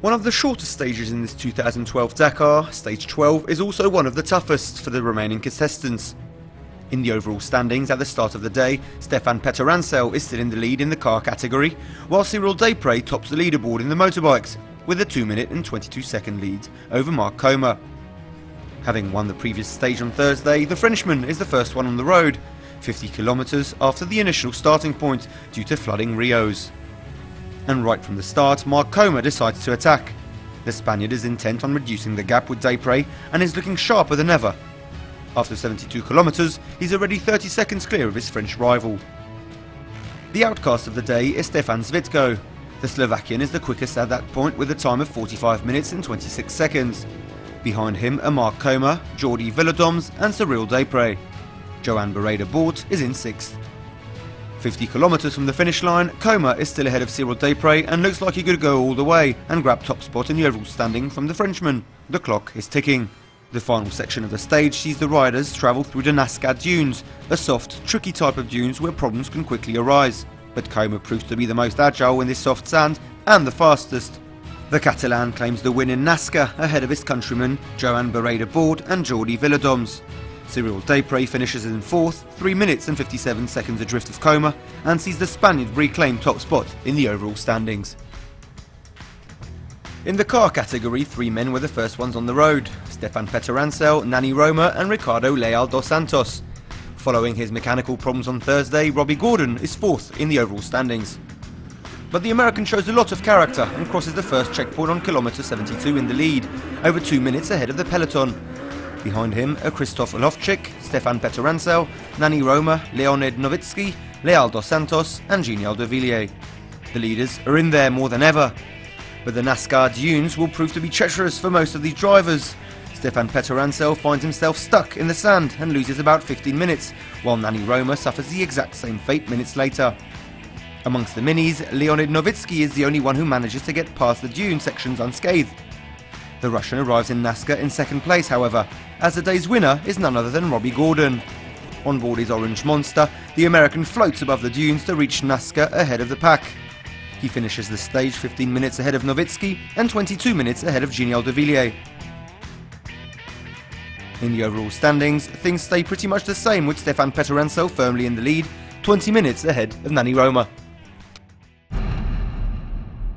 One of the shortest stages in this 2012 Dakar, stage 12 is also one of the toughest for the remaining contestants. In the overall standings at the start of the day, Stefan Peterancel is still in the lead in the car category, while Cyril Desprez tops the leaderboard in the motorbikes, with a 2-minute and 22-second lead over Marc Coma. Having won the previous stage on Thursday, the Frenchman is the first one on the road, 50 kilometers after the initial starting point due to flooding Rios. And right from the start, Marc Coma decides to attack. The Spaniard is intent on reducing the gap with Desprez and is looking sharper than ever. After 72 kilometers, he's already 30 seconds clear of his French rival. The outcast of the day is Stefan Zvitko. The Slovakian is the quickest at that point with a time of 45 minutes and 26 seconds. Behind him are Marc Coma, Jordi Villaudoms and Cyril Desprez. Joan Barreda-Bort is in 6th. 50 kilometers from the finish line, Coma is still ahead of Cyril Desprez and looks like he could go all the way and grab top spot in the overall standing from the Frenchman. The clock is ticking. The final section of the stage sees the riders travel through the Nasca dunes, a soft, tricky type of dunes where problems can quickly arise. But Coma proves to be the most agile in this soft sand and the fastest. The Catalan claims the win in Nasca ahead of his countrymen Joan Barreda-Bort and Jordi Villaudoms. Cyril Desprez finishes in 4th, 3 minutes and 57 seconds adrift of Coma, and sees the Spaniard reclaim top spot in the overall standings. In the car category, 3 men were the first ones on the road: Stefan Peterancel, Nani Roma and Ricardo Leal dos Santos. Following his mechanical problems on Thursday, Robbie Gordon is 4th in the overall standings. But the American shows a lot of character and crosses the first checkpoint on kilometre 72 in the lead, over 2 minutes ahead of the peloton. Behind him are Christoph Lovchik, Stefan Peterancel, Nani Roma, Leonid Novitsky, Leal dos Santos and Genial de Villiers. The leaders are in there more than ever. But the Nasca dunes will prove to be treacherous for most of these drivers. Stefan Peterancel finds himself stuck in the sand and loses about 15 minutes, while Nani Roma suffers the exact same fate minutes later. Amongst the minis, Leonid Novitsky is the only one who manages to get past the dune sections unscathed. The Russian arrives in Nasca in 2nd place, however, as the day's winner is none other than Robbie Gordon. On board his orange monster, the American floats above the dunes to reach Nasca ahead of the pack. He finishes the stage 15 minutes ahead of Novitsky and 22 minutes ahead of Genial de Villiers. In the overall standings, things stay pretty much the same with Stefan Peterancel firmly in the lead, 20 minutes ahead of Nani Roma.